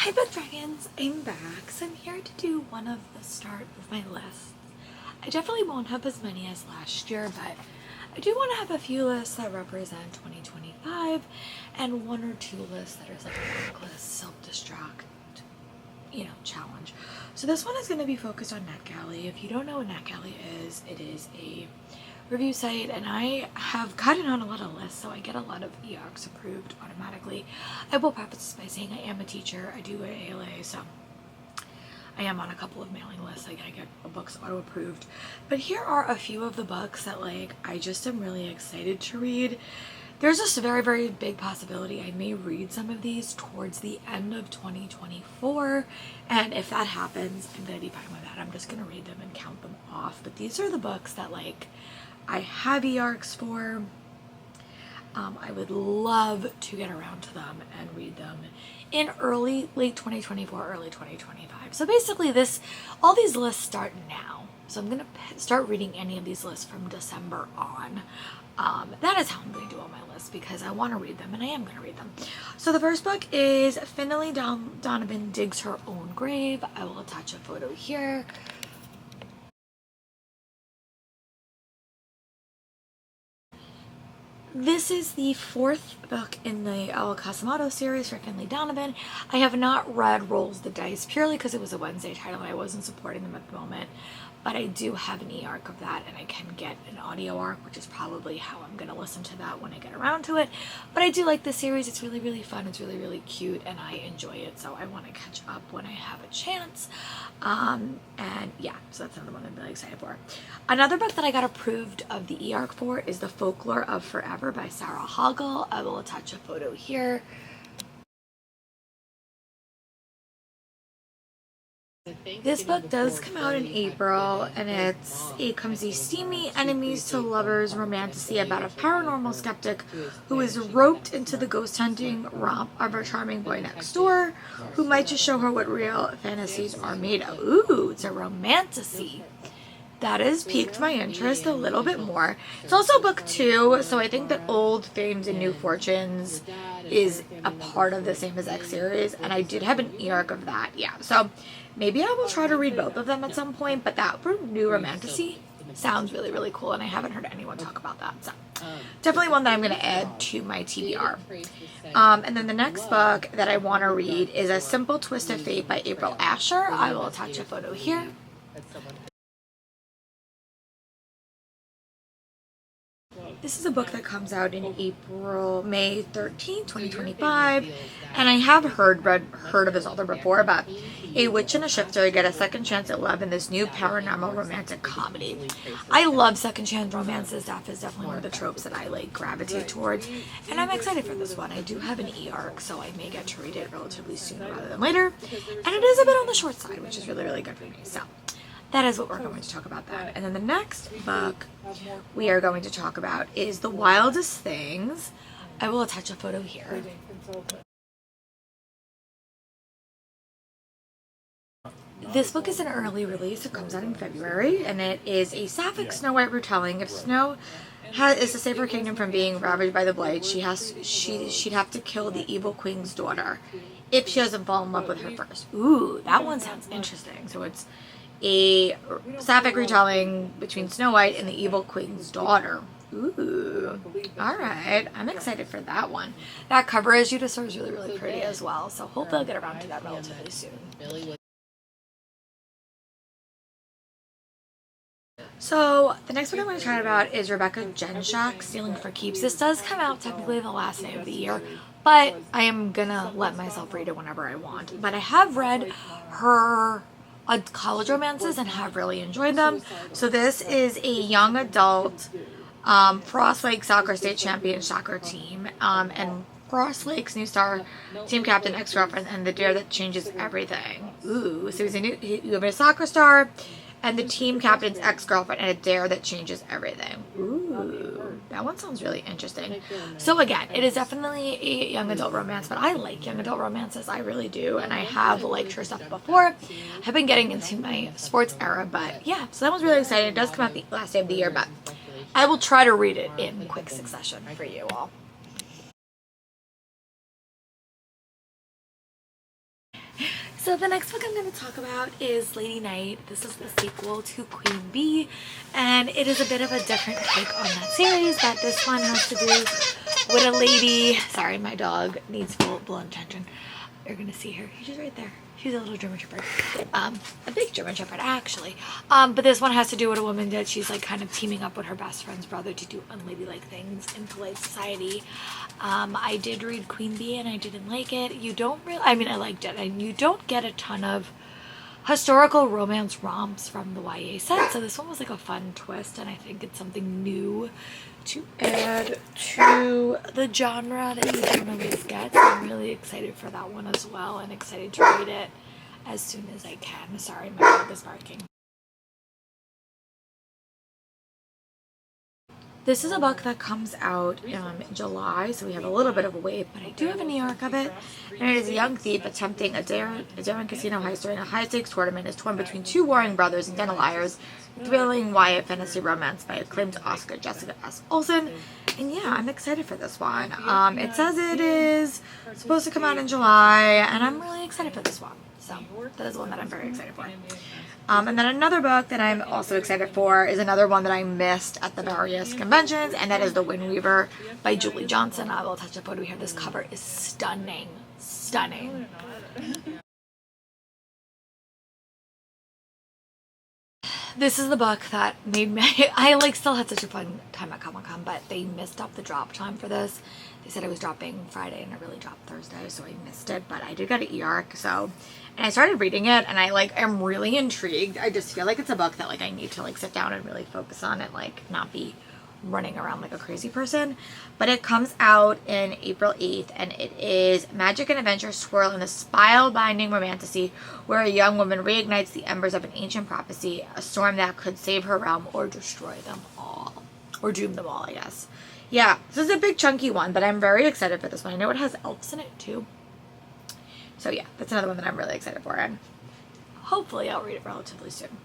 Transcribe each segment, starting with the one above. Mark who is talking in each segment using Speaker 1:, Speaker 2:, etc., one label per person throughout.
Speaker 1: Hi Book Dragons, I'm back. So I'm here to do one of the start of my lists. I definitely won't have as many as last year, but I do want to have a few lists that represent 2025 and one or two lists that are like a book list, self-destruct, challenge. So this one is going to be focused on Netgally. If you don't know what Netgally is, it is a review site, and I have gotten on a lot of lists, so I get a lot of EARCs approved automatically. I will preface this by saying I am a teacher. I do an ALA, so I am on a couple of mailing lists. I get books auto approved. But here are a few of the books that I just am really excited to read. There's just a very, very big possibility I may read some of these towards the end of 2024. And if that happens, I'm going to be fine with that. I'm just going to read them and count them off. But these are the books that I have EARCs for. I would love to get around to them and read them in late 2024, early 2025. So basically all these lists start now. So I'm going to start reading any of these lists from December on. That is how I'm going to do all my lists because I want to read them and I am going to read them. So the first book is Finley Donovan Digs Her Own Grave. I will attach a photo here. This is the fourth book in the El Casamato series for Finley Donovan. I have not read Rolls the Dice purely because it was a Wednesday title and I wasn't supporting them at the moment. But I do have an EARC of that, and I can get an audio arc, which is probably how I'm going to listen to that when I get around to it. But I do like this series. It's really, really fun. It's really, really cute, and I enjoy it. So I want to catch up when I have a chance. And yeah, so that's another one I'm really excited for. Another book that I got approved of the EARC for is The Folklore of Forever by Sarah Hoggle. I will attach a photo here. This book does come out in April, and it comes these steamy enemies to lovers romantasy about a paranormal skeptic who is roped into the ghost hunting romp of a charming boy next door who might just show her what real fantasies are made of. Ooh, it's a romantasy. That has piqued my interest a little bit more. It's also book 2, so I think that Old Fames and New Fortunes is a part of the Same as X series, and I did have an EARC of that, yeah. So maybe I will try to read both of them at some point, but that for New Romantasy sounds really, really cool, and I haven't heard anyone talk about that, so definitely one that I'm going to add to my TBR. And then the next book that I want to read is A Simple Twist of Fate by April Asher. I will attach a photo here. This is a book that comes out in May 13, 2025, and I have heard of this author before, but a witch and a shifter get a second chance at love in this new paranormal romantic comedy. I love second chance romances. That is definitely one of the tropes that I gravitate towards, and I'm excited for this one. I do have an EARC, so I may get to read it relatively sooner rather than later, and it is a bit on the short side, which is really, really good for me. So that is what we're going to talk about that. And then the next book we are going to talk about is The Wildest Things. I will attach a photo here. This book is an early release. It comes out in February, and it is a sapphic Snow White retelling. If Snow is to save her kingdom from being ravaged by the blight, she'd have to kill the evil queen's daughter if she doesn't fall in love with her first. Ooh, that one sounds interesting. So it's a sapphic retelling between Snow White and the evil queen's daughter. Ooh, all right. I'm excited for that one. That cover, as you just saw, is really, really pretty as well. So hopefully I'll get around to that relatively soon. So the next one I'm going to chat about is Rebecca Genshak's Stealing for Keeps. This does come out technically the last day of the year, but I am going to let myself read it whenever I want. But I have read her college romances and have really enjoyed them. So this is a young adult Frost Lake soccer state champion soccer team, and Frost Lake's new star team captain, ex-girlfriend, and the dare that changes everything. Ooh, so you have a soccer star and the team captain's ex-girlfriend and a dare that changes everything. Ooh, that one sounds really interesting. So again, it is definitely a young adult romance, but I like young adult romances. I really do, and I have liked her stuff before. I've been getting into my sports era, but yeah, so that one's really exciting. It does come out the last day of the year, but I will try to read it in quick succession for you all. So the next book I'm going to talk about is Lady Night. This is the sequel to Queen Bee, and it is a bit of a different take on that series, but this one has to do with a lady. Sorry, my dog needs full attention. You're going to see her. She's right there. She's a little German Shepherd. A big German Shepherd, actually. But this one has to do with a woman that she's like kind of teaming up with her best friend's brother to do unladylike things in polite society. I did read Queen Bee and I didn't like it. You don't really, I mean, I liked it. And you don't get a ton of historical romance romps from the YA set. So this one was like a fun twist, and I think it's something new to add to the genre that you don't always get. So I'm really excited for that one as well, and excited to read it as soon as I can. Sorry, my dog is barking. This is a book that comes out in July, so we have a little bit of a wait, but I do have an e-arc of it. And it is a young thief attempting a daring casino heist during a high-stakes tournament is torn between two warring brothers and den of liars. Thrilling YA fantasy romance by acclaimed Oscar Jessica S. Olsen. And yeah, I'm excited for this one. It says it is supposed to come out in July, and I'm really excited for this one. So that is one that I'm very excited for. And then another book that I'm also excited for is another one that I missed at the various conventions, and that is The Wind Weaver by Julie Johnson. I will touch a photo here. This cover is stunning. Stunning. This is the book that made me, I like still had such a fun time at Comic-Con, but they missed up the drop time for this. They said it was dropping Friday and it really dropped Thursday, so I missed it, but I did get an e-arc, so, and I started reading it, and I like am really intrigued. I just feel like it's a book that like I need to like sit down and really focus on and like not be running around like a crazy person. But it comes out in April 8th, and it is magic and adventure swirl in a spell-binding romantasy where a young woman reignites the embers of an ancient prophecy, a storm that could save her realm or destroy them all, or doom them all, I guess. Yeah, this is a big chunky one, but I'm very excited for this one. I know it has elves in it too, so yeah, that's another one that I'm really excited for, and hopefully I'll read it relatively soon.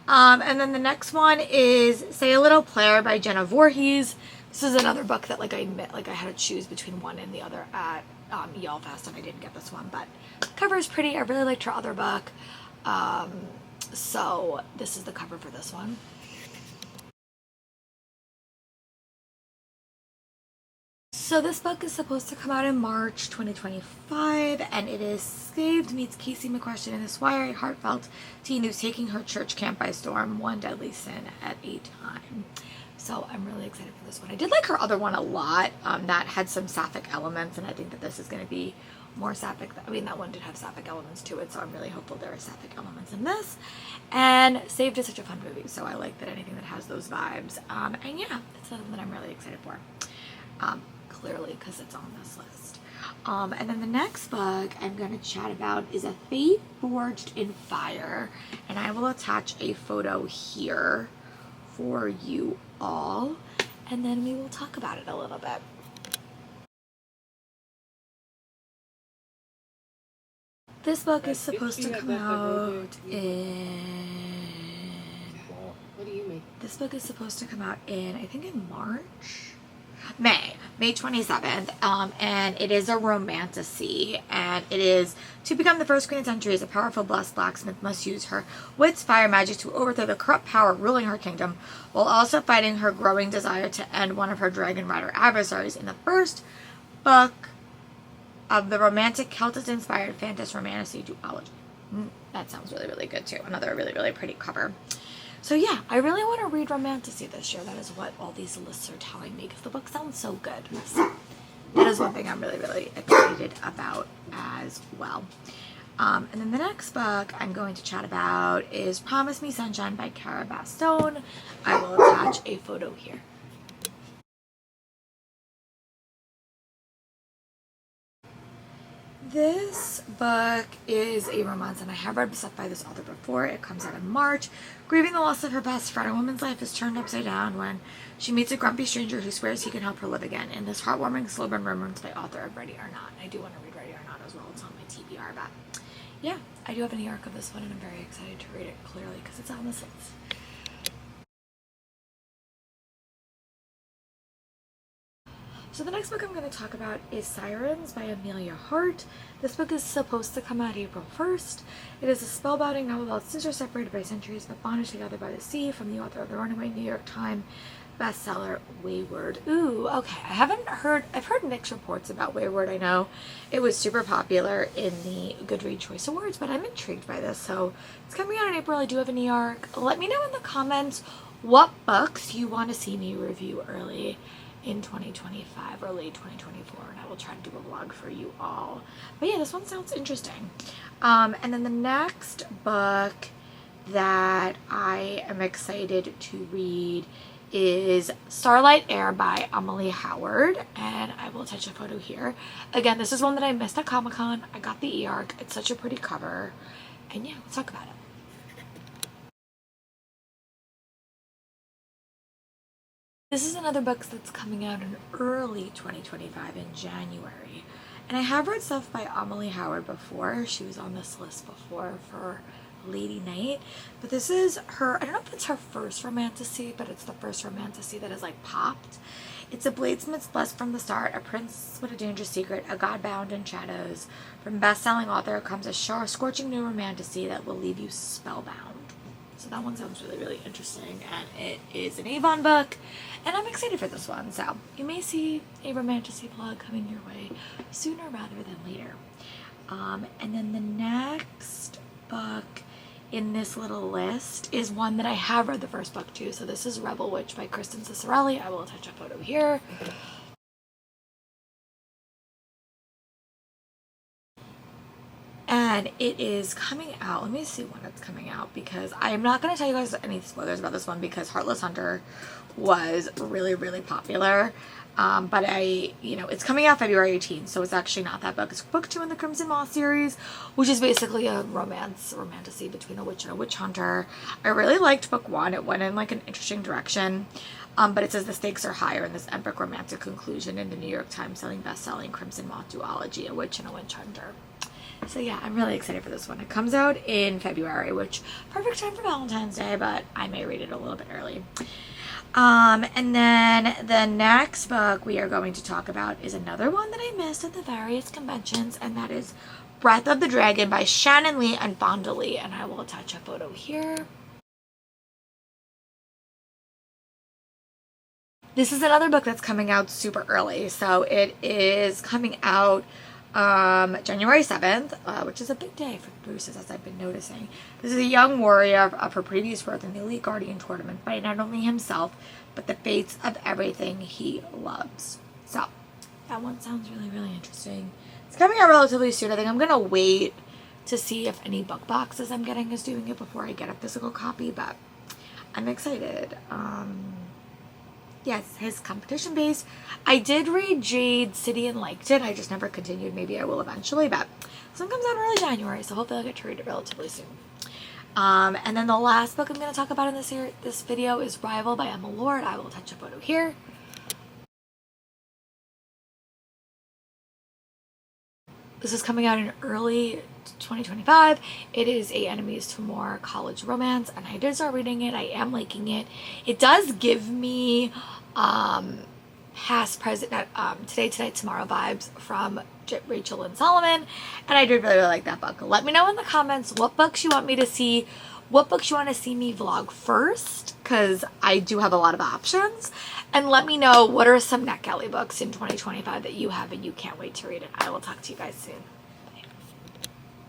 Speaker 1: And then the next one is Say a Little Prayer by Jenna Voorhees. This is another book that like I admit like I had to choose between one and the other at Y'all Fest, and I didn't get this one, but the cover is pretty. I really liked her other book, so this is the cover for this one. So this book is supposed to come out in March 2025, and it is Saved meets Casey McQuestion in this wiry, heartfelt teen who's taking her church camp by storm, one deadly sin at a time. So I'm really excited for this one. I did like her other one a lot. That had some sapphic elements, and I think that this is going to be more sapphic. I mean, that one did have sapphic elements to it, so I'm really hopeful there are sapphic elements in this. And Saved is such a fun movie, so I like that anything that has those vibes. And yeah, that's something that I'm really excited for. Clearly, because it's on this list. And then the next book I'm going to chat about is A Fate Forged in Fire, and I will attach a photo here for you all, and then we will talk about it a little bit. This book is supposed to come out This book is supposed to come out I think in March? May 27th, and it is a romantasy, and it is to become the first queen of centuries, a powerful blessed blacksmith must use her wits, fire, magic to overthrow the corrupt power ruling her kingdom, while also fighting her growing desire to end one of her dragon rider adversaries in the first book of the romantic Celtic-inspired fantasy romantasy duology. That sounds really, really good too. Another really, really pretty cover. So yeah, I really want to read romantasy this year. That is what all these lists are telling me, because the book sounds so good. So that is one thing I'm really, really excited about as well. And then the next book I'm going to chat about is Promise Me Sunshine by Cara Bastone. I will attach a photo here. This book is a romance, and I have read stuff by this author before. It comes out in March. Grieving the loss of her best friend, a woman's life is turned upside down when she meets a grumpy stranger who swears he can help her live again. In this heartwarming, slow-burn romance by author of Ready or Not. I do want to read Ready or Not as well. It's on my TBR, but yeah, I do have an e-arc of this one, and I'm very excited to read it, clearly, because it's on this list. So the next book I'm going to talk about is Sirens by Amelia Hart. This book is supposed to come out April 1st. It is a spellbinding novel about sisters separated by centuries but bonded together by the sea, from the author of the runaway New York Times bestseller Wayward. Ooh, okay. I've heard mixed reports about Wayward. I know it was super popular in the Goodreads Choice Awards, but I'm intrigued by this. So it's coming out in April. I do have a New York. Let me know in the comments what books you want to see me review early in 2025 or late 2024, and I will try to do a vlog for you all. But yeah, this one sounds interesting. And then the next book that I am excited to read is Starlight Air by Emily Howard, and I will attach a photo here. Again, this is one that I missed at Comic-Con. I got the e-arc. It's such a pretty cover, and yeah, let's talk about it. This is another book that's coming out in early 2025 in January, and I have read stuff by Emily Howard before. She was on this list before for Lady Night, but this is her, I don't know if it's her first romantasy, but it's the first romantasy that has like popped. It's a bladesmith's blessed from the start, a prince with a dangerous secret, a god bound in shadows. From best-selling author comes a scorching new romantasy that will leave you spellbound. So that one sounds really, really interesting, and it is an Avon book, and I'm excited for this one. So you may see a romantasy vlog coming your way sooner rather than later. And then the next book in this little list is one that I have read the first book to. So this is Rebel Witch by Kristen Cicerelli. I will attach a photo here. And it is coming out. Let me see when it's coming out, because I'm not going to tell you guys any spoilers about this one because Heartless Hunter was really, really popular. But it's coming out February 18th, so it's actually not that book. It's book 2 in the Crimson Moth series, which is basically a romantasy between a witch and a witch hunter. I really liked book 1. It went in like an interesting direction. But it says the stakes are higher in this epic romantic conclusion in the New York Times best-selling Crimson Moth duology, a witch and a witch hunter. So yeah, I'm really excited for this one. It comes out in February, which perfect time for Valentine's Day, but I may read it a little bit early. And then the next book we are going to talk about is another one that I missed at the various conventions, and that is Breath of the Dragon by Shannon Lee and Fonda Lee, and I will attach a photo here. This is another book that's coming out super early, so it is coming out January 7th, which is a big day for Bruce's, as I've been noticing. This is a young warrior of her previous birth in the Elite Guardian tournament, fighting not only himself, but the fates of everything he loves. So, that one sounds really, really interesting. It's coming out relatively soon. I think I'm going to wait to see if any book boxes I'm getting is doing it before I get a physical copy, but I'm excited. Yes, his competition base. I did read Jade City and liked it. I just never continued. Maybe I will eventually, but this one comes out in early January, so hopefully I'll get to read it relatively soon. And then the last book I'm going to talk about in this video is Rival by Emma Lord. I will attach a photo here. This is coming out in early 2025. It is a Enemies to More college romance, and I did start reading it. I am liking it. It does give me past, present, today, tonight, tomorrow vibes from Rachel and Solomon, and I did really, really like that book. Let me know in the comments what books you want me to see, what books you want to see me vlog first, because I do have a lot of options, and let me know what are some Netgally books in 2025 that you have and you can't wait to read it. I will talk to you guys soon.